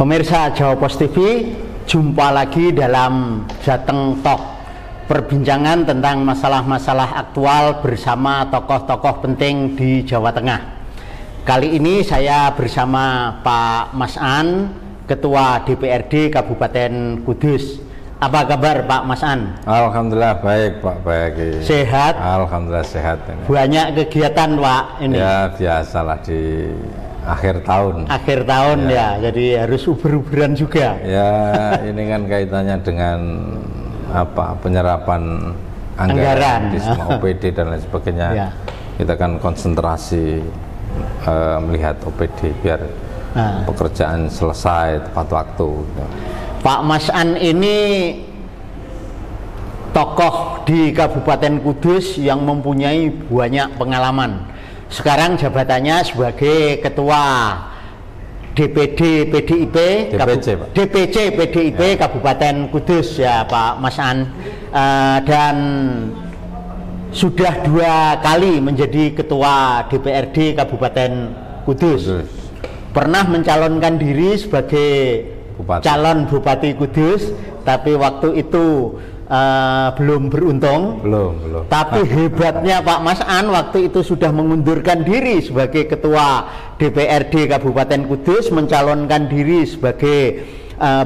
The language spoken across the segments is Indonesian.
Pemirsa Jawa Pos TV, jumpa lagi dalam Jateng Talk, perbincangan tentang masalah-masalah aktual bersama tokoh-tokoh penting di Jawa Tengah. Kali ini saya bersama Pak Mas An, Ketua DPRD Kabupaten Kudus. Apa kabar Pak Mas An? Alhamdulillah baik Pak, baik. Sehat? Alhamdulillah sehat. Banyak kegiatan Pak ini? Ya biasalah di akhir tahun. Akhir tahun ya, jadi harus uber-uberan juga. Ya ini kan kaitannya dengan apa, penyerapan anggaran di semua OPD dan lain sebagainya. Ya. Kita kan konsentrasi melihat OPD biar pekerjaan selesai tepat waktu. Pak Mas An ini tokoh di Kabupaten Kudus yang mempunyai banyak pengalaman. Sekarang jabatannya sebagai Ketua DPD PDIP DPC PDIP ya. Kabupaten Kudus ya Pak Mas An, dan sudah 2 kali menjadi Ketua DPRD Kabupaten Kudus. Pernah mencalonkan diri sebagai calon Bupati Kudus, tapi waktu itu belum beruntung. Belum. Tapi hebatnya Pak Mas An waktu itu sudah mengundurkan diri sebagai Ketua DPRD Kabupaten Kudus, mencalonkan diri sebagai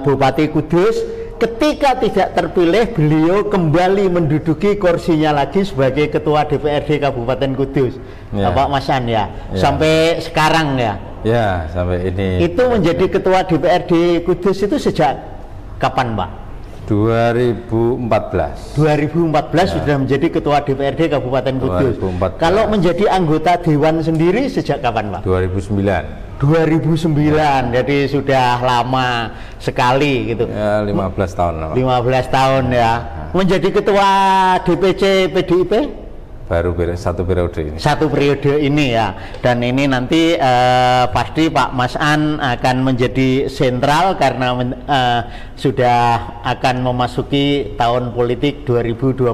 Bupati Kudus. Ketika tidak terpilih, beliau kembali menduduki kursinya lagi sebagai Ketua DPRD Kabupaten Kudus. Ya. Pak Mas An ya. Sampai sekarang ya. Ya, sampai ini. Itu menjadi Ketua DPRD Kudus itu sejak kapan Pak? 2014 ya. Sudah menjadi Ketua DPRD Kabupaten Kudus. 2014. Kalau menjadi anggota Dewan sendiri sejak kapan Pak? 2009. Jadi sudah lama sekali gitu ya, 15 tahun 15 tahun ya. Menjadi Ketua DPC PDIP baru satu periode ini ya, dan ini nanti pasti Pak Mas An akan menjadi sentral karena sudah akan memasuki tahun politik 2024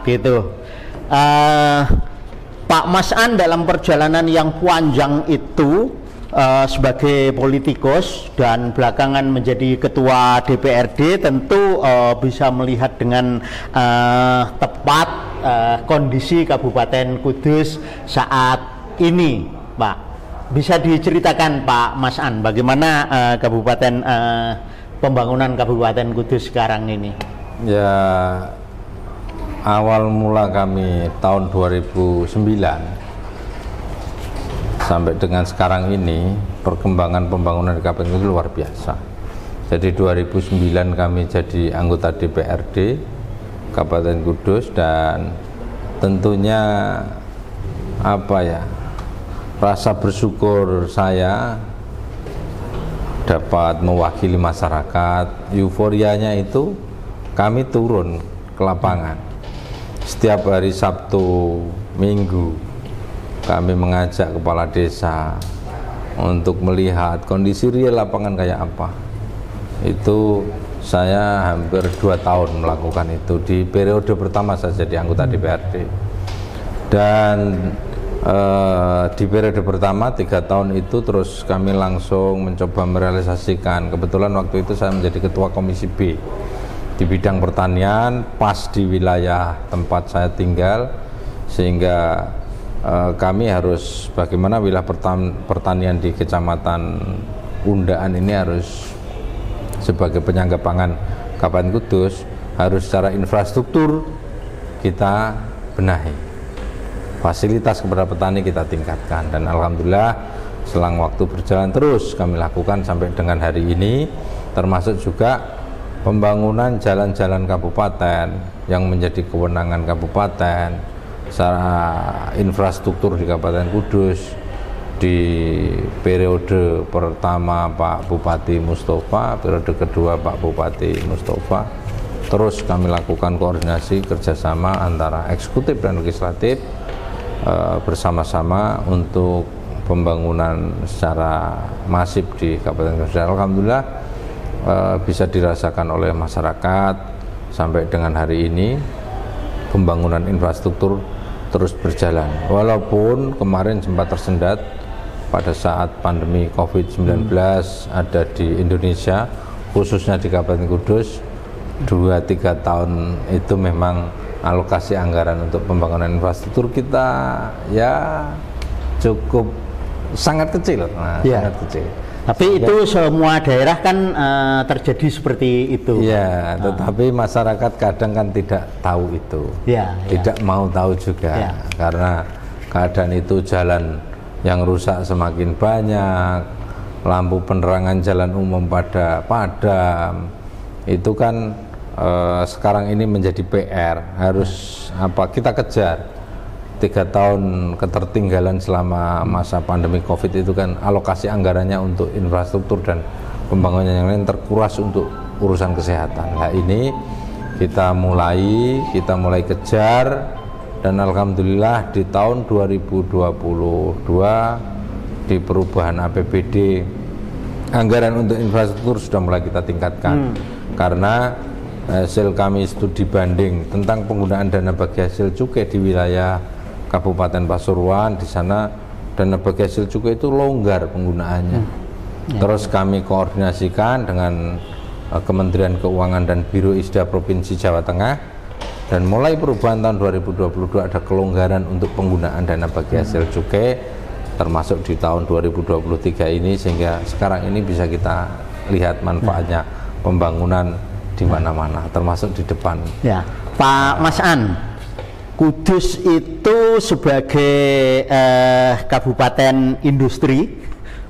gitu. Pak Mas An dalam perjalanan yang panjang itu sebagai politikus dan belakangan menjadi Ketua DPRD tentu bisa melihat dengan tepat kondisi Kabupaten Kudus saat ini, Pak. Bisa diceritakan Pak Mas An bagaimana pembangunan Kabupaten Kudus sekarang ini? Ya, awal mula kami tahun 2009 sampai dengan sekarang ini perkembangan pembangunan di Kabupaten Kudus luar biasa. Jadi 2009 kami jadi anggota DPRD Kabupaten Kudus, dan tentunya rasa bersyukur saya dapat mewakili masyarakat. Euforianya itu kami turun ke lapangan setiap hari Sabtu Minggu. Kami mengajak kepala desa untuk melihat kondisi real lapangan kayak apa. Itu saya hampir 2 tahun melakukan itu di periode pertama saya jadi anggota DPRD. Dan di periode pertama 3 tahun itu terus kami langsung mencoba merealisasikan. Kebetulan waktu itu saya menjadi Ketua Komisi B di bidang pertanian, pas di wilayah tempat saya tinggal, sehingga kami harus bagaimana wilayah pertanian di Kecamatan Undaan ini harus sebagai penyangga pangan Kabupaten Kudus harus secara infrastruktur kita benahi, fasilitas kepada petani kita tingkatkan, dan alhamdulillah selang waktu berjalan terus kami lakukan sampai dengan hari ini, termasuk juga pembangunan jalan-jalan kabupaten yang menjadi kewenangan kabupaten. Secara infrastruktur di Kabupaten Kudus di periode pertama Pak Bupati Mustafa, periode kedua Pak Bupati Mustafa, terus kami lakukan koordinasi kerjasama antara eksekutif dan legislatif bersama-sama untuk pembangunan secara masif di Kabupaten Kudus. Alhamdulillah bisa dirasakan oleh masyarakat sampai dengan hari ini. Pembangunan infrastruktur terus berjalan, walaupun kemarin sempat tersendat pada saat pandemi COVID-19 ada di Indonesia, khususnya di Kabupaten Kudus, 2-3 tahun itu memang alokasi anggaran untuk pembangunan infrastruktur kita ya cukup sangat kecil, sangat kecil. Tapi itu semua daerah kan terjadi seperti itu. Ya, tetapi masyarakat kadang kan tidak tahu itu, tidak mau tahu juga, karena keadaan itu jalan yang rusak semakin banyak, lampu penerangan jalan umum pada padam, itu kan sekarang ini menjadi PR, harus kita kejar. 3 tahun ketertinggalan selama masa pandemi COVID itu kan alokasi anggarannya untuk infrastruktur dan pembangunan yang lain terkuras untuk urusan kesehatan. Nah ini kita mulai kejar, dan alhamdulillah di tahun 2022 di perubahan APBD anggaran untuk infrastruktur sudah mulai kita tingkatkan, karena hasil kami studi banding tentang penggunaan dana bagi hasil cukai di wilayah Kabupaten Pasuruan. Di sana dana bagi hasil cukai itu longgar penggunaannya. Terus kami koordinasikan dengan Kementerian Keuangan dan Biro Isda Provinsi Jawa Tengah, dan mulai perubahan tahun 2022 ada kelonggaran untuk penggunaan dana bagi hasil cukai, termasuk di tahun 2023 ini, sehingga sekarang ini bisa kita lihat manfaatnya pembangunan di mana-mana, termasuk di depan. Ya, Pak Mas An, Kudus itu sebagai kabupaten industri,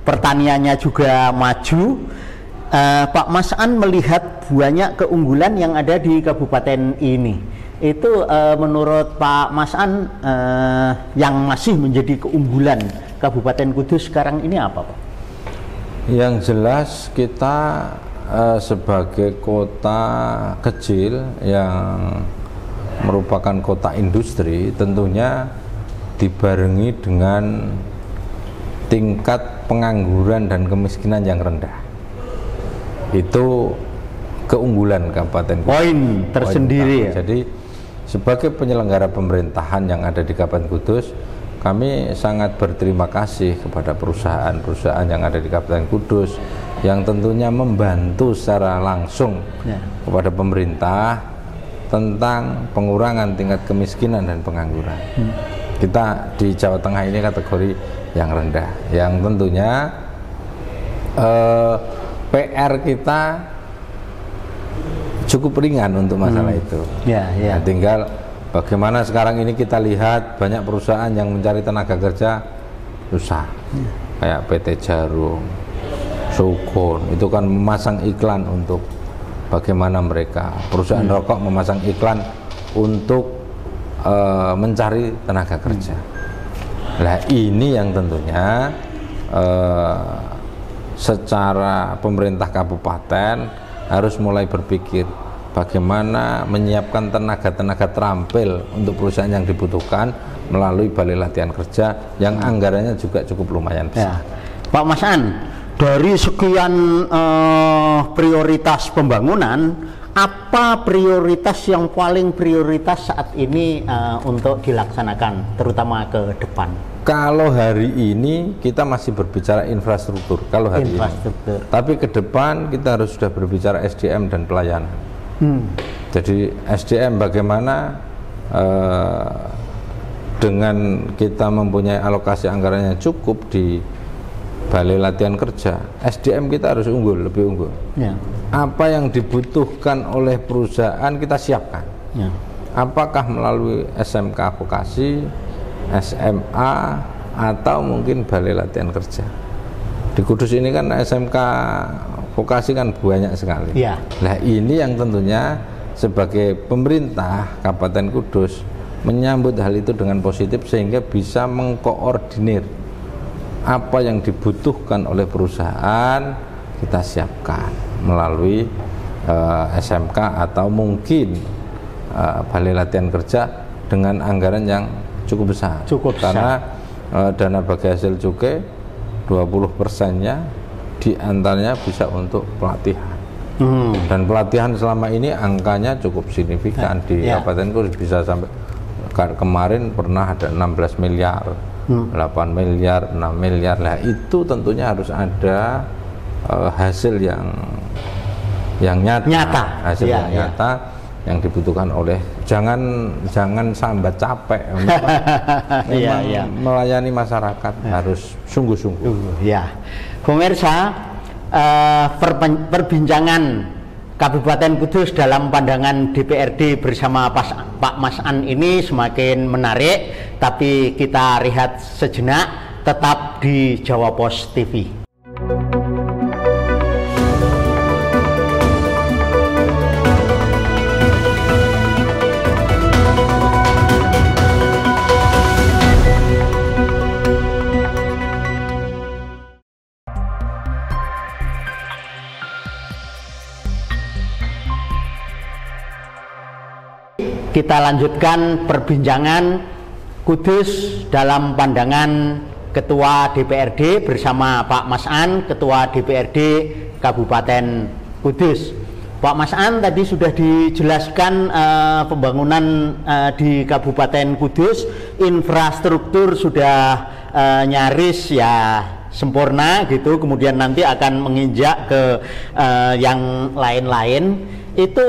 pertaniannya juga maju. Pak Mas An melihat banyak keunggulan yang ada di kabupaten ini. Itu menurut Pak Mas An yang masih menjadi keunggulan Kabupaten Kudus sekarang ini apa, Pak? Yang jelas kita sebagai kota kecil yang merupakan kota industri, tentunya dibarengi dengan tingkat pengangguran dan kemiskinan yang rendah. Itu keunggulan Kabupaten Kudus. Poin tersendiri ya. Jadi sebagai penyelenggara pemerintahan yang ada di Kabupaten Kudus, kami sangat berterima kasih kepada perusahaan-perusahaan yang ada di Kabupaten Kudus yang tentunya membantu secara langsung kepada pemerintah tentang pengurangan tingkat kemiskinan dan pengangguran. Kita di Jawa Tengah ini kategori yang rendah, yang tentunya PR kita cukup ringan untuk masalah itu. Nah, tinggal bagaimana sekarang ini kita lihat banyak perusahaan yang mencari tenaga kerja susah, kayak PT Jarum, Sukun, itu kan memasang iklan untuk bagaimana mereka, perusahaan rokok memasang iklan untuk mencari tenaga kerja. Nah ini yang tentunya secara pemerintah kabupaten harus mulai berpikir bagaimana menyiapkan tenaga-tenaga terampil untuk perusahaan yang dibutuhkan melalui balai latihan kerja yang anggarannya juga cukup lumayan besar. Pak Mas An, dari sekian prioritas pembangunan, apa prioritas yang paling prioritas saat ini untuk dilaksanakan, terutama ke depan? Kalau hari ini kita masih berbicara infrastruktur, kalau hari ini. Tapi ke depan kita harus sudah berbicara SDM dan pelayanan. Jadi SDM bagaimana dengan kita mempunyai alokasi anggaran yang cukup di balai latihan kerja, SDM kita harus unggul, lebih unggul. Apa yang dibutuhkan oleh perusahaan kita siapkan. Apakah melalui SMK vokasi, SMA, atau mungkin balai latihan kerja. Di Kudus ini kan SMK vokasi kan banyak sekali. Nah ini yang tentunya sebagai pemerintah Kabupaten Kudus menyambut hal itu dengan positif, sehingga bisa mengkoordinir apa yang dibutuhkan oleh perusahaan kita siapkan melalui SMK atau mung balai latihan kerja dengan anggaran yang cukup besar. Karena dana bagi hasil cukai 20%-nya diantaranya bisa untuk pelatihan. Dan pelatihan selama ini angkanya cukup signifikan di Kabupaten Kudus, bisa sampai kemarin pernah ada 16 miliar 8 miliar, 6 miliar lah, itu tentunya harus ada hasil yang nyata. Hasil yang nyata yang dibutuhkan oleh jangan sambat capek. Melayani masyarakat harus sungguh-sungguh. Pemirsa, perbincangan Kabupaten Kudus dalam pandangan DPRD bersama Pak Mas An ini semakin menarik, tapi kita rehat sejenak, tetap di Jawa Pos TV. Kita lanjutkan perbincangan Kudus dalam pandangan Ketua DPRD bersama Pak Mas An, Ketua DPRD Kabupaten Kudus. Pak Mas An, tadi sudah dijelaskan pembangunan di Kabupaten Kudus, infrastruktur sudah nyaris ya sempurna gitu, kemudian nanti akan menginjak ke yang lain-lain. Itu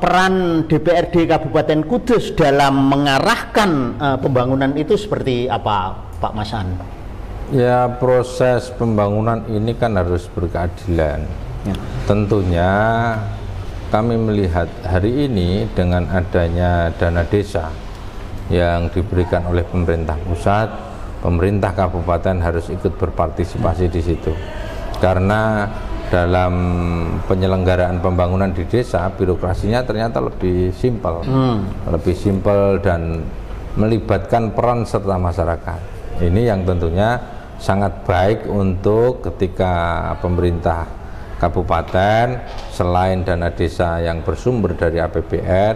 peran DPRD Kabupaten Kudus dalam mengarahkan pembangunan itu seperti apa, Pak Mas An? Ya, proses pembangunan ini kan harus berkeadilan. Tentunya kami melihat hari ini dengan adanya dana desa yang diberikan oleh pemerintah pusat, pemerintah kabupaten harus ikut berpartisipasi di situ. Karena dalam penyelenggaraan pembangunan di desa, birokrasinya ternyata lebih simpel, dan melibatkan peran serta masyarakat. Ini yang tentunya sangat baik untuk ketika pemerintah kabupaten selain dana desa yang bersumber dari APBN,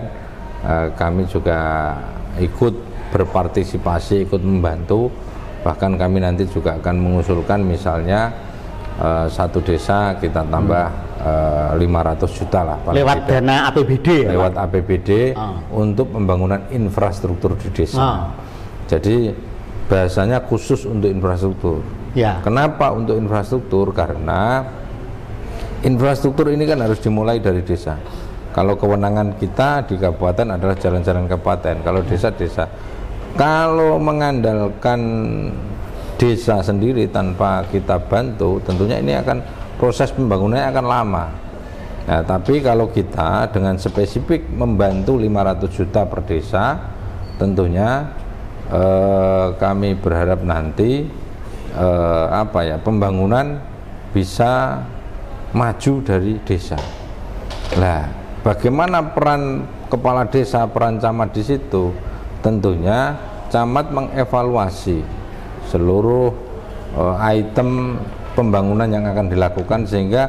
kami juga ikut berpartisipasi, ikut membantu. Bahkan kami nanti juga akan mengusulkan misalnya satu desa kita tambah 500 juta lah lewat tidak. Dana APBD ya, lewat Pak? APBD untuk pembangunan infrastruktur di desa. Jadi bahasanya khusus untuk infrastruktur. Kenapa untuk infrastruktur? Karena infrastruktur ini kan harus dimulai dari desa. Kalau kewenangan kita di kabupaten adalah jalan-jalan kabupaten, kalau desa-desa. Kalau mengandalkan desa sendiri tanpa kita bantu, tentunya ini akan proses pembangunannya akan lama. Nah, tapi kalau kita dengan spesifik membantu 500 juta per desa, tentunya kami berharap nanti pembangunan bisa maju dari desa. Nah, bagaimana peran kepala desa, peran camat di situ? Tentunya camat mengevaluasi seluruh item pembangunan yang akan dilakukan sehingga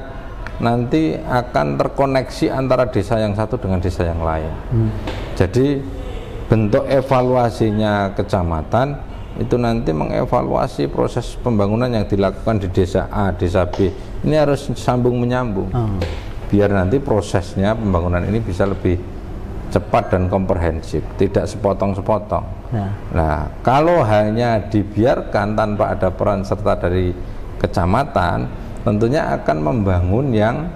nanti akan terkoneksi antara desa yang satu dengan desa yang lain. Jadi bentuk evaluasinya kecamatan itu nanti mengevaluasi proses pembangunan yang dilakukan di desa A, desa B. Ini harus sambung menyambung biar nanti prosesnya pembangunan ini bisa lebih cepat dan komprehensif, tidak sepotong-sepotong. Nah, kalau hanya dibiarkan tanpa ada peran serta dari kecamatan, tentunya akan membangun yang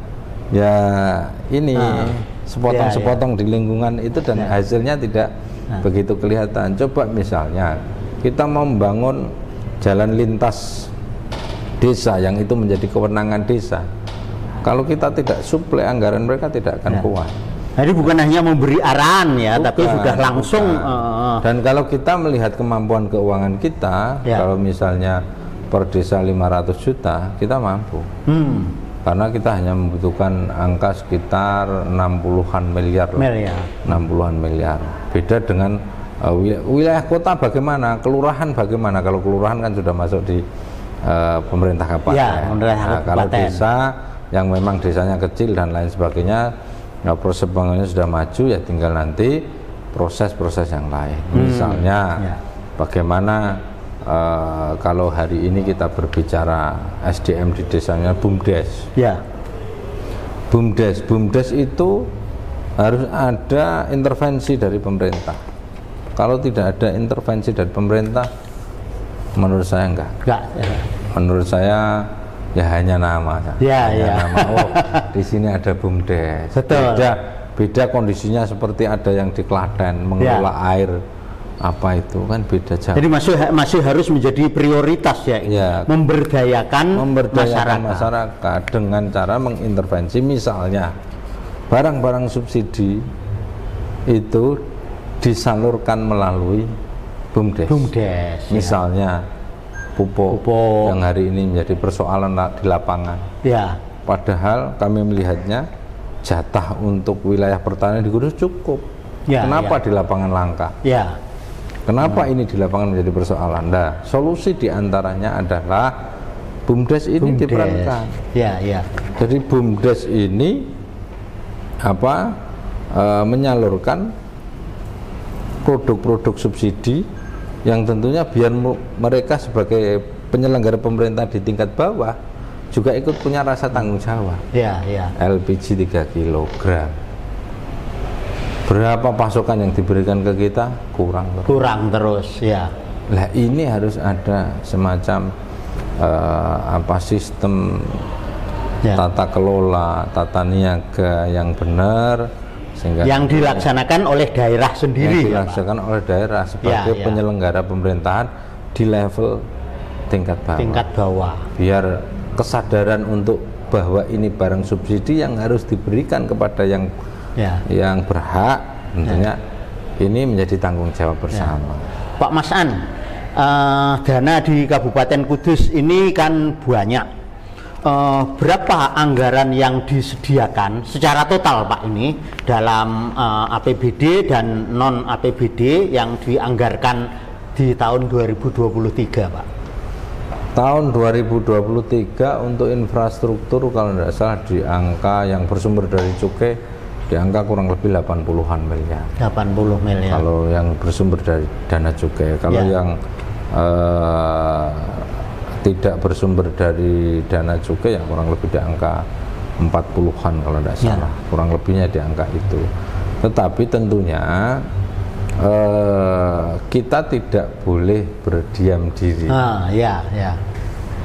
sepotong-sepotong di lingkungan itu dan hasilnya tidak begitu kelihatan. Coba misalnya kita membangun jalan lintas desa yang itu menjadi kewenangan desa. Kalau kita tidak suplai anggaran, mereka tidak akan kuat. Jadi bukan hanya memberi arahan ya, tapi sudah langsung. Dan kalau kita melihat kemampuan keuangan kita, kalau misalnya per desa 500 juta, kita mampu. Karena kita hanya membutuhkan angka sekitar 60-an miliar. 60-an miliar. Beda dengan wilayah kota bagaimana, kelurahan bagaimana. Kalau kelurahan kan sudah masuk di pemerintah kabupaten. Kalau desa yang memang desanya kecil dan lain sebagainya, proses pembangunannya sudah maju, ya tinggal nanti proses-proses yang lain. Misalnya bagaimana kalau hari ini kita berbicara SDM di desanya, BUMDes. BUMDes itu harus ada intervensi dari pemerintah. Kalau tidak ada intervensi dari pemerintah, Menurut saya enggak. Menurut saya ya hanya nama. Nama. Oh, di sini ada BUMDes. Betul. Beda kondisinya seperti ada yang di Klaten mengelola air apa itu kan beda jauh. Jadi masih harus menjadi prioritas ya. Memberdayakan masyarakat dengan cara mengintervensi, misalnya barang-barang subsidi itu disalurkan melalui BUMDes. Misalnya pupuk yang hari ini menjadi persoalan di lapangan. Padahal kami melihatnya jatah untuk wilayah pertanian di Kudus cukup. Kenapa di lapangan langka? Kenapa ini di lapangan menjadi persoalan? Nah, solusi diantaranya adalah BUMDes ini diperankan. Jadi BUMDes ini menyalurkan produk-produk subsidi yang tentunya biar mereka sebagai penyelenggara pemerintah di tingkat bawah juga ikut punya rasa tanggung jawab. LPG 3 kg. Berapa pasokan yang diberikan ke kita? Kurang terus. Nah, ini harus ada semacam sistem tata kelola, tata niaga yang benar, sehingga yang dilaksanakan oleh daerah sendiri. Oleh daerah sebagai penyelenggara pemerintahan di level tingkat bawah. Biar kesadaran untuk bahwa ini barang subsidi yang harus diberikan kepada yang berhak, tentunya ini menjadi tanggung jawab bersama. Pak Mas An, dana di Kabupaten Kudus ini kan banyak. Berapa anggaran yang disediakan secara total Pak ini dalam APBD dan non APBD yang dianggarkan di tahun 2023 Pak? Tahun 2023 untuk infrastruktur kalau tidak salah di angka yang bersumber dari cukai di angka kurang lebih 80-an miliar. 80 miliar. Kalau yang bersumber dari dana cukai, kalau yang tidak bersumber dari dana cukai ya kurang lebih di angka 40-an kalau tidak salah. Kurang lebihnya di angka itu. Tetapi tentunya kita tidak boleh berdiam diri.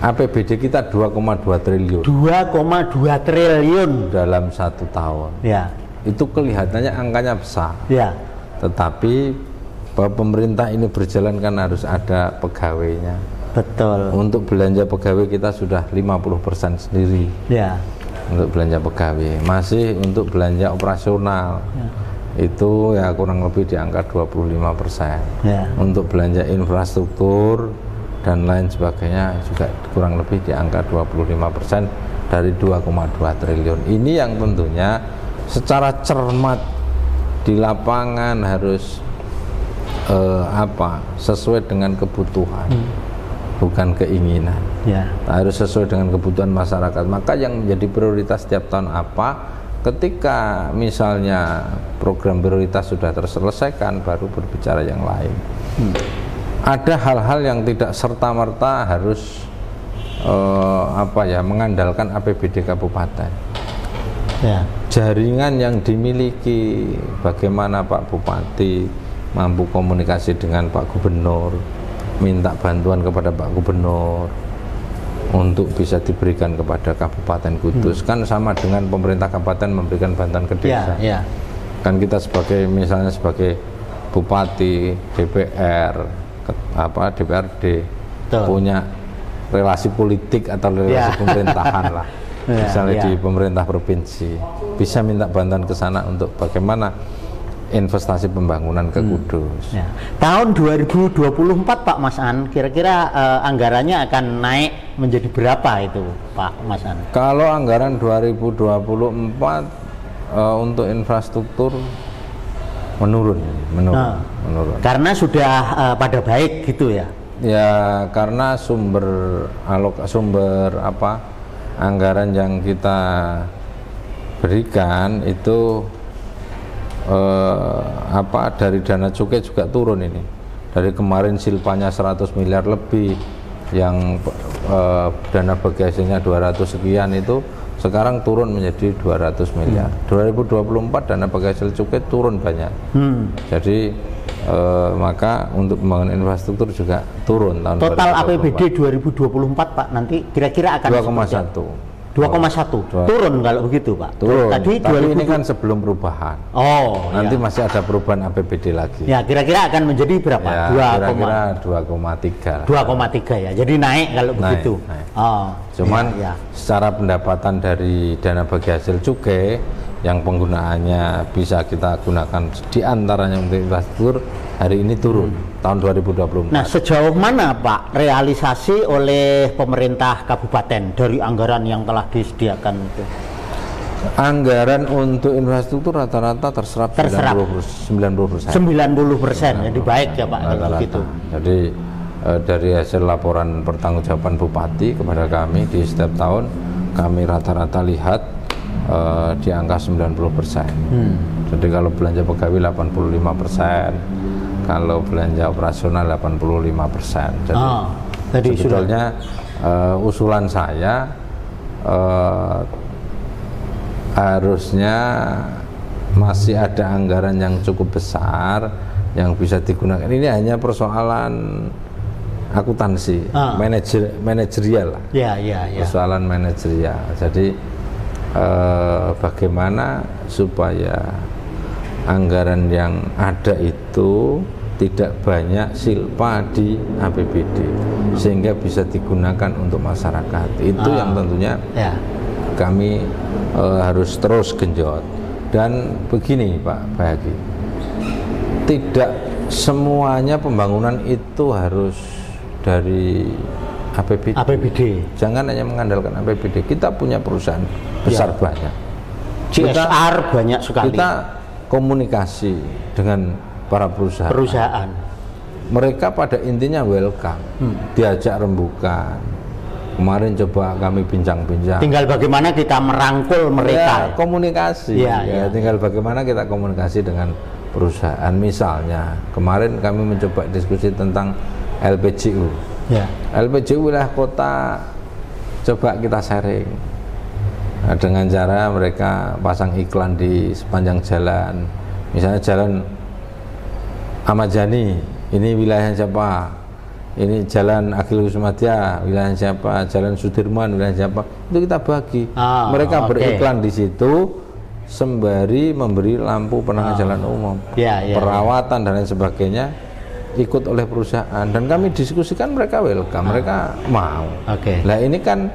APBD kita 2,2 triliun. 2,2 triliun dalam 1 tahun. Itu kelihatannya angkanya besar. Tetapi bahwa pemerintah ini berjalan kan harus ada pegawainya. Betul. Untuk belanja pegawai kita sudah 50% sendiri. Untuk belanja pegawai. Masih untuk belanja operasional. Itu ya kurang lebih di angka 25%. Untuk belanja infrastruktur dan lain sebagainya juga kurang lebih di angka 25% dari 2,2 triliun. Ini yang tentunya secara cermat di lapangan harus sesuai dengan kebutuhan, bukan keinginan. Harus sesuai dengan kebutuhan masyarakat. Maka yang menjadi prioritas setiap tahun apa? Ketika misalnya program prioritas sudah terselesaikan, baru berbicara yang lain. Ada hal-hal yang tidak serta-merta harus mengandalkan APBD kabupaten. Jaringan yang dimiliki, bagaimana Pak Bupati mampu komunikasi dengan Pak Gubernur, minta bantuan kepada Pak Gubernur untuk bisa diberikan kepada Kabupaten Kudus. Kan sama dengan pemerintah kabupaten memberikan bantuan ke desa. Kan kita sebagai misalnya sebagai Bupati, DPR, DPRD punya relasi politik atau relasi pemerintahan lah. Misalnya di pemerintah provinsi bisa minta bantuan ke sana untuk bagaimana investasi pembangunan ke Kudus. Tahun 2024 Pak Mas An, kira-kira anggarannya akan naik menjadi berapa itu Pak Mas An? Kalau anggaran 2024 untuk infrastruktur menurun. Karena sudah pada baik gitu ya? Ya karena anggaran yang kita berikan itu dari dana cukai juga turun ini. Dari kemarin silpanya 100 miliar lebih, yang dana bagasinya 200 sekian itu sekarang turun menjadi 200 miliar. 2024 dana bagasi cukai turun banyak. Jadi maka untuk pembangunan infrastruktur juga turun tahun total 2024. APBD 2024 Pak nanti kira-kira akan 2,1 turun kalau begitu Pak. Turun. Tapi ini kan sebelum perubahan. Oh. Nanti masih ada perubahan APBD lagi. Ya kira-kira akan menjadi berapa? Ya, kira-kira 2,3. 2,3 ya. Jadi naik kalau begitu. Naik. Oh. Cuman secara pendapatan dari dana bagi hasil cukai yang penggunaannya bisa kita gunakan diantaranya untuk infrastruktur hari ini turun tahun 2024. Nah sejauh mana Pak realisasi oleh pemerintah kabupaten dari anggaran yang telah disediakan itu? Anggaran untuk infrastruktur rata-rata terserap 90%. 90%, jadi baik ya Pak kalau begitu. Jadi dari hasil laporan pertanggungjawaban Bupati kepada kami di setiap tahun kami rata-rata lihat di angka 90%. Jadi kalau belanja pegawai 85%, kalau belanja operasional 85%. Jadi sebetulnya usulan saya harusnya masih ada anggaran yang cukup besar yang bisa digunakan. Ini hanya persoalan akuntansi, manajerial lah. Ya. Persoalan manajerial. Jadi bagaimana supaya anggaran yang ada itu tidak banyak silpa di APBD sehingga bisa digunakan untuk masyarakat. Itu yang tentunya kami harus terus genjot. Dan begini Pak Bahagi, tidak semuanya pembangunan itu harus dari APBD. Jangan hanya mengandalkan APBD. Kita punya perusahaan besar banyak. CSR banyak sekali. Kita komunikasi dengan para perusahaan. Mereka pada intinya welcome, diajak rembukan. Kemarin coba kami bincang-bincang. Tinggal bagaimana kita merangkul mereka. Komunikasi. Tinggal bagaimana kita komunikasi dengan perusahaan. Misalnya kemarin kami mencoba diskusi tentang LPJU. LPJU wilayah kota coba kita sharing dengan cara mereka pasang iklan di sepanjang jalan, misalnya jalan Ahmad Yani ini wilayah siapa, ini jalan Akhil Kussumadya wilayah siapa, jalan Sudirman wilayah siapa, itu kita bagi. Mereka beriklan di situ sembari memberi lampu penerangan jalan umum, perawatan dan lain sebagainya ikut oleh perusahaan, dan kami diskusikan mereka welcome, mereka mau. Nah ini kan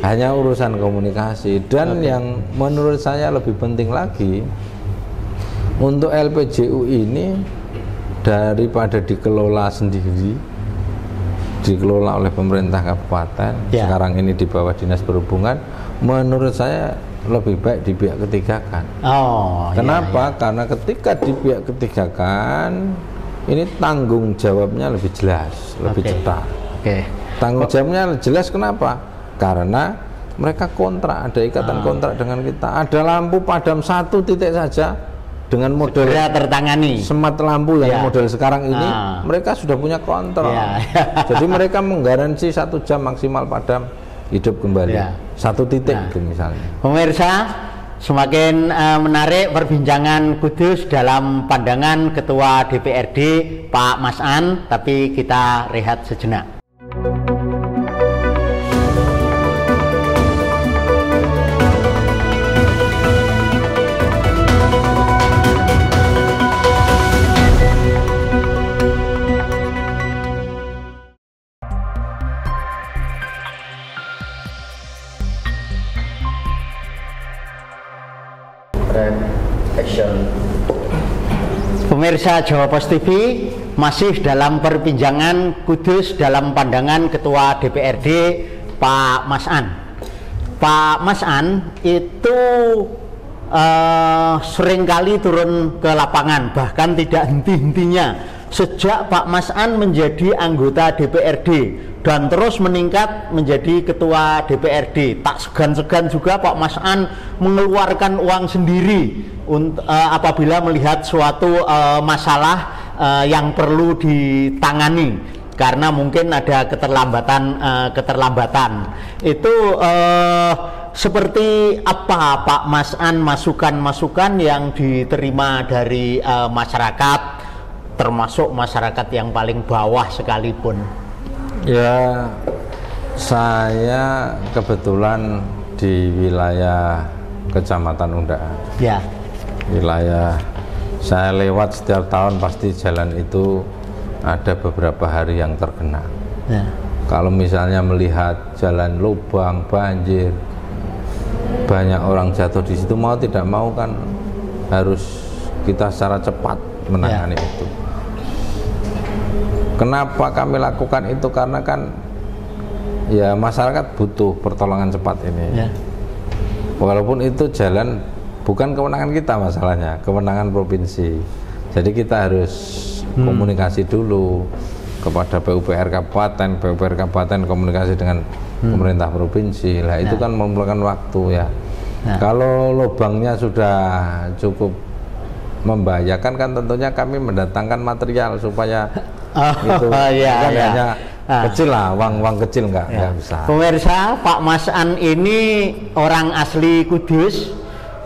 hanya urusan komunikasi, dan yang menurut saya lebih penting lagi untuk LPJU ini daripada dikelola sendiri, dikelola oleh pemerintah kabupaten, sekarang ini di bawah dinas perhubungan, menurut saya lebih baik di pihak ketiga kan. Kenapa? Karena ketika di pihak ketiga kan ini tanggung jawabnya lebih jelas, lebih cepat. Tanggung jawabnya jelas kenapa? Karena mereka kontrak, ada ikatan kontrak dengan kita. Ada lampu padam 1 titik saja dengan model tertangani. Smart lampu yang model sekarang ini, mereka sudah punya kontrak. Jadi mereka menggaransi 1 jam maksimal padam hidup kembali. 1 titik itu misalnya. Pemirsa, semakin menarik perbincangan Kudus dalam pandangan Ketua DPRD Pak Mas An, tapi kita rehat sejenak. Pemirsa Jawa Pos TV, masih dalam perbincangan Kudus dalam pandangan Ketua DPRD Pak Mas An. Pak Mas An itu seringkali turun ke lapangan, bahkan tidak henti-hentinya sejak Pak Mas An menjadi anggota DPRD dan terus meningkat menjadi ketua DPRD. Tak segan-segan juga Pak Mas An mengeluarkan uang sendiri apabila melihat suatu masalah yang perlu ditangani karena mungkin ada keterlambatan. Itu seperti apa Pak Mas An masukan-masukan yang diterima dari masyarakat termasuk masyarakat yang paling bawah sekalipun? Ya, saya kebetulan di wilayah Kecamatan Undaan. Ya. Wilayah saya lewat setiap tahun pasti jalan itu ada beberapa hari yang tergenang. Ya. Kalau misalnya melihat jalan lubang, banjir, banyak orang jatuh di situ, mau tidak mau kan harus kita secara cepat menangani itu. Kenapa kami lakukan itu? Karena kan ya masyarakat butuh pertolongan cepat ini. Ya. Walaupun itu jalan bukan kewenangan kita masalahnya, kewenangan provinsi. Jadi kita harus komunikasi dulu kepada PUPR Kabupaten komunikasi dengan pemerintah provinsi. Lah itu kan memerlukan waktu ya. Kalau lubangnya sudah cukup membahayakan kan tentunya kami mendatangkan material supaya itu kan hanya kecil lah, uang kecil nggak bisa. Pemirsa, Pak Mas An ini orang asli Kudus,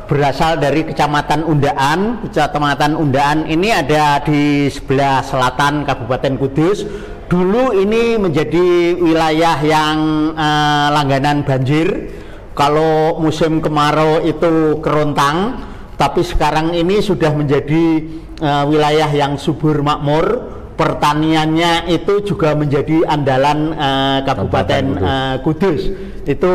berasal dari Kecamatan Undaan. Kecamatan Undaan ini ada di sebelah selatan Kabupaten Kudus. Dulu ini menjadi wilayah yang langganan banjir. Kalau musim kemarau itu kerontang, tapi sekarang ini sudah menjadi wilayah yang subur makmur. Pertaniannya itu juga menjadi andalan Kabupaten Kudus. Itu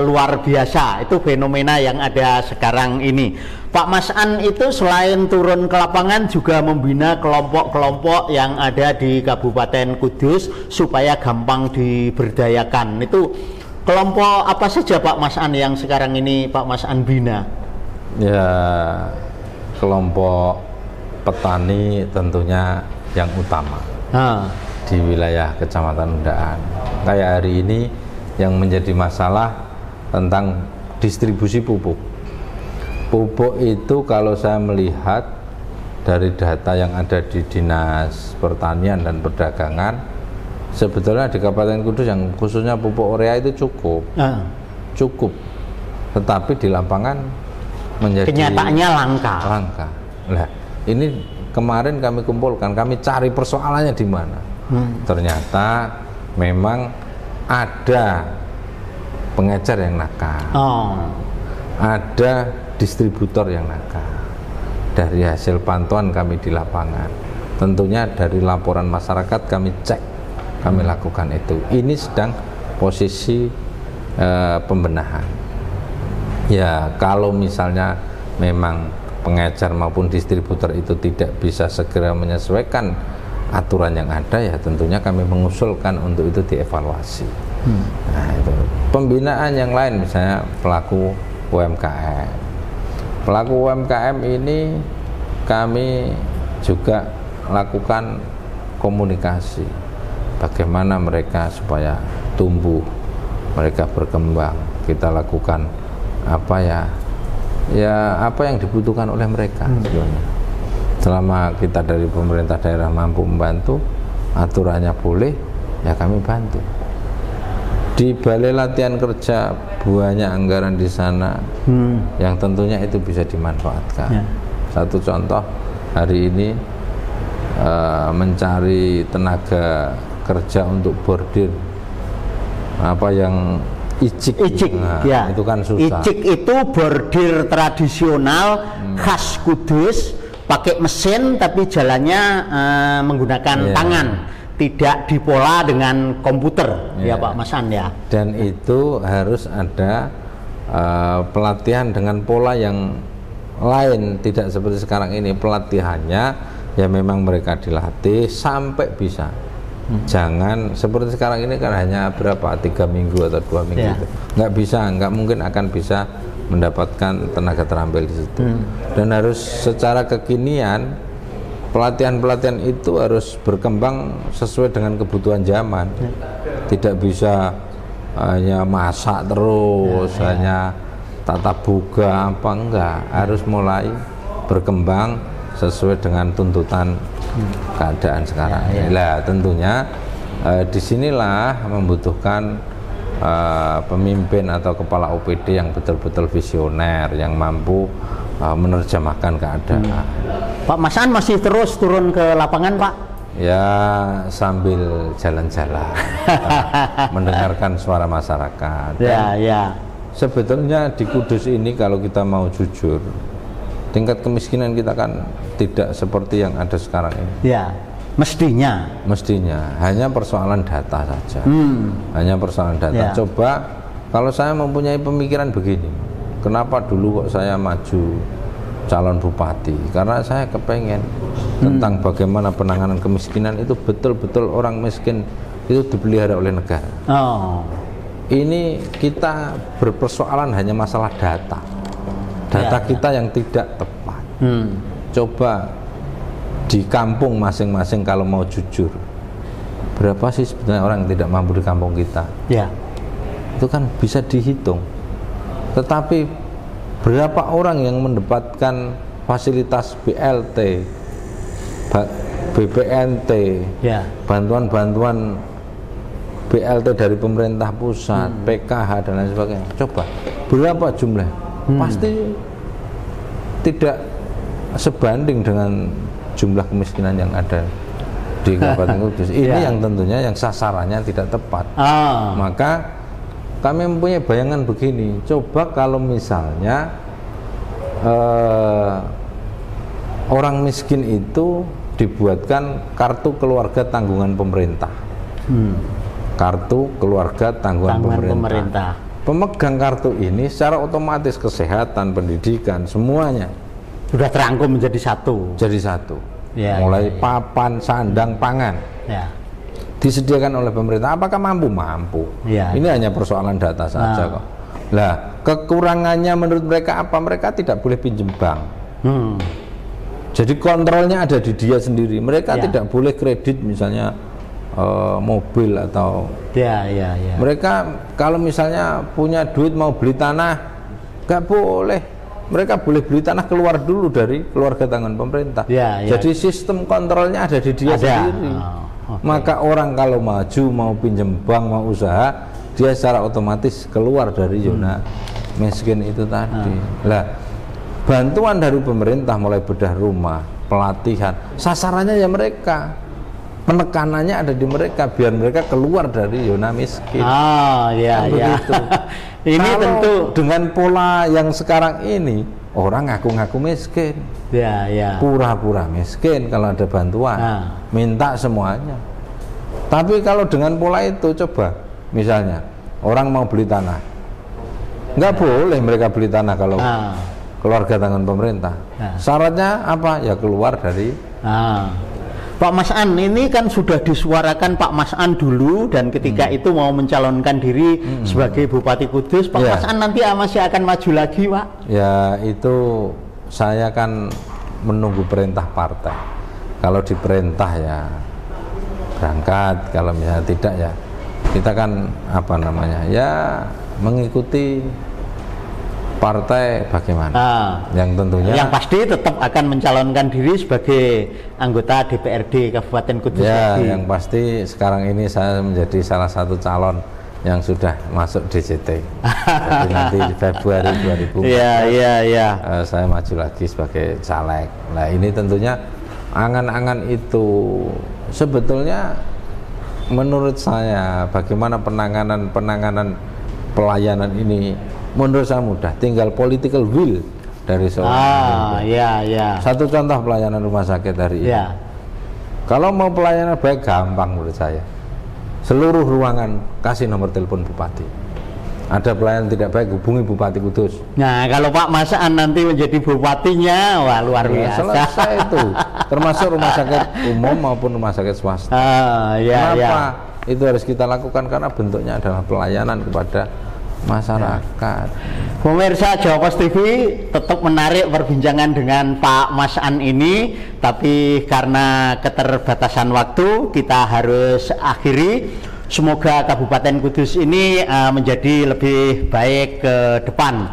luar biasa, itu fenomena yang ada sekarang ini. Pak Mas An itu selain turun ke lapangan juga membina kelompok-kelompok yang ada di Kabupaten Kudus supaya gampang diberdayakan. Itu kelompok apa saja Pak Mas An yang sekarang ini Pak Mas An bina? Ya, kelompok petani tentunya yang utama di wilayah Kecamatan Undaan. Kayak hari ini yang menjadi masalah tentang distribusi pupuk. Pupuk itu kalau saya melihat dari data yang ada di Dinas Pertanian dan Perdagangan, sebetulnya di Kabupaten Kudus yang khususnya pupuk urea itu cukup, tetapi di lapangan menjadi kenyataannya langka. Nah, ini kemarin kami kumpulkan, kami cari persoalannya di mana. Ternyata memang ada pengecer yang nakal, ada distributor yang nakal. Dari hasil pantauan kami di lapangan, tentunya dari laporan masyarakat kami cek, kami lakukan itu. Ini sedang posisi pembenahan. Ya, kalau misalnya memang pengecer maupun distributor itu tidak bisa segera menyesuaikan aturan yang ada, ya tentunya kami mengusulkan untuk itu dievaluasi. Nah, itu pembinaan yang lain, misalnya pelaku UMKM. Pelaku UMKM ini kami juga lakukan komunikasi bagaimana mereka supaya tumbuh, mereka berkembang. Kita lakukan apa yang dibutuhkan oleh mereka. Selama kita dari pemerintah daerah mampu membantu, aturannya boleh, ya kami bantu. Di Balai Latihan Kerja banyak anggaran di sana yang tentunya itu bisa dimanfaatkan. Satu contoh, hari ini mencari tenaga kerja untuk bordir apa yang icik. Nah, itu kan susah. Icik itu bordir tradisional khas Kudus, pakai mesin tapi jalannya menggunakan tangan, tidak dipola dengan komputer, ya Pak Mas An ya. Dan itu harus ada pelatihan dengan pola yang lain, tidak seperti sekarang ini. Pelatihannya ya memang mereka dilatih sampai bisa. Jangan seperti sekarang ini kan hanya berapa, 3 minggu atau 2 minggu itu. Nggak mungkin akan bisa mendapatkan tenaga terampil di situ. Dan harus secara kekinian, pelatihan-pelatihan itu harus berkembang sesuai dengan kebutuhan zaman. Tidak bisa hanya masak terus, hanya tata boga apa, enggak. Harus mulai berkembang sesuai dengan tuntutan keadaan sekarang. Nah, tentunya disinilah membutuhkan pemimpin atau kepala OPD yang betul-betul visioner, yang mampu menerjemahkan keadaan. Pak Mas An masih terus turun ke lapangan, Pak? Ya, sambil jalan-jalan, mendengarkan suara masyarakat. Ya, ya. Sebetulnya di Kudus ini kalau kita mau jujur, tingkat kemiskinan kita kan tidak seperti yang ada sekarang ini. Ya, mestinya hanya persoalan data saja. Hanya persoalan data. Ya. Coba kalau saya mempunyai pemikiran begini, kenapa dulu kok saya maju calon bupati? Karena saya kepengen tentang bagaimana penanganan kemiskinan itu betul-betul orang miskin itu dipelihara oleh negara. Ini kita berpersoalan hanya masalah data kita yang tidak tepat. Coba di kampung masing-masing kalau mau jujur, berapa sih sebenarnya orang yang tidak mampu di kampung kita? Ya. Itu kan bisa dihitung. Tetapi berapa orang yang mendapatkan fasilitas BLT, BPNT, ya, bantuan-bantuan BLT dari pemerintah pusat, PKH dan lain sebagainya. Coba berapa jumlah? Pasti tidak sebanding dengan jumlah kemiskinan yang ada di Kabupaten Kudus. Ini yang tentunya yang sasarannya tidak tepat. Maka kami mempunyai bayangan begini. Coba kalau misalnya orang miskin itu dibuatkan kartu keluarga tanggungan pemerintah. Kartu keluarga tanggungan pemerintah. Pemegang kartu ini secara otomatis kesehatan, pendidikan, semuanya sudah terangkum menjadi satu. Jadi satu. Ya, mulai ya. papan, sandang, pangan. Ya. Disediakan oleh pemerintah. Apakah mampu? Mampu. Ya. Ini hanya persoalan data saja kok. Lah, kekurangannya menurut mereka apa? Mereka tidak boleh pinjam bank. Jadi kontrolnya ada di dia sendiri. Mereka tidak boleh kredit misalnya mobil atau ya. Mereka kalau misalnya punya duit mau beli tanah nggak boleh. Mereka boleh beli tanah keluar dulu dari keluarga tanggungan pemerintah. Jadi sistem kontrolnya ada di dia sendiri. Maka orang kalau maju mau pinjam bank mau usaha, dia secara otomatis keluar dari zona miskin itu tadi. Lah, bantuan dari pemerintah mulai bedah rumah, pelatihan, sasarannya ya mereka. Penekanannya ada di mereka biar mereka keluar dari zona miskin. Ini kalau tentu dengan pola yang sekarang ini orang ngaku-ngaku miskin, pura-pura miskin kalau ada bantuan, minta semuanya. Tapi kalau dengan pola itu coba, misalnya orang mau beli tanah, nggak boleh mereka beli tanah kalau keluarga tanggungan pemerintah. Syaratnya apa? Ya keluar dari. Pak Mas An, ini kan sudah disuarakan Pak Mas An dulu dan ketika itu mau mencalonkan diri sebagai Bupati Kudus. Pak Mas An nanti masih akan maju lagi, Pak? Ya, itu saya kan menunggu perintah partai. Kalau diperintah ya berangkat, kalau misalnya tidak ya kita kan apa namanya ya mengikuti partai bagaimana. Yang tentunya yang pasti tetap akan mencalonkan diri sebagai anggota DPRD Kabupaten Kudus. Yang pasti sekarang ini saya menjadi salah satu calon yang sudah masuk DJT. Jadi nanti di Februari 2014 saya maju lagi sebagai caleg. Nah, ini tentunya angan-angan itu sebetulnya menurut saya bagaimana penanganan pelayanan ini menurut saya mudah, tinggal political will dari seorang Satu contoh pelayanan rumah sakit hari ini. Kalau mau pelayanan baik gampang menurut saya. Seluruh ruangan kasih nomor telepon bupati. Ada pelayanan tidak baik hubungi Bupati Kudus. Nah, kalau Pak Mas An nanti menjadi bupatinya, wah luar biasa. Selesai itu. Termasuk rumah sakit umum maupun rumah sakit swasta. Kenapa itu harus kita lakukan? Karena bentuknya adalah pelayanan kepada masyarakat. Pemirsa Jawa Pos TV tetap menarik perbincangan dengan Pak Mas An ini, tapi karena keterbatasan waktu kita harus akhiri. Semoga Kabupaten Kudus ini menjadi lebih baik ke depan.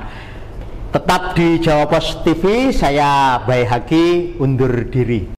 Tetap di Jawa Pos TV, saya Bayi Haki undur diri.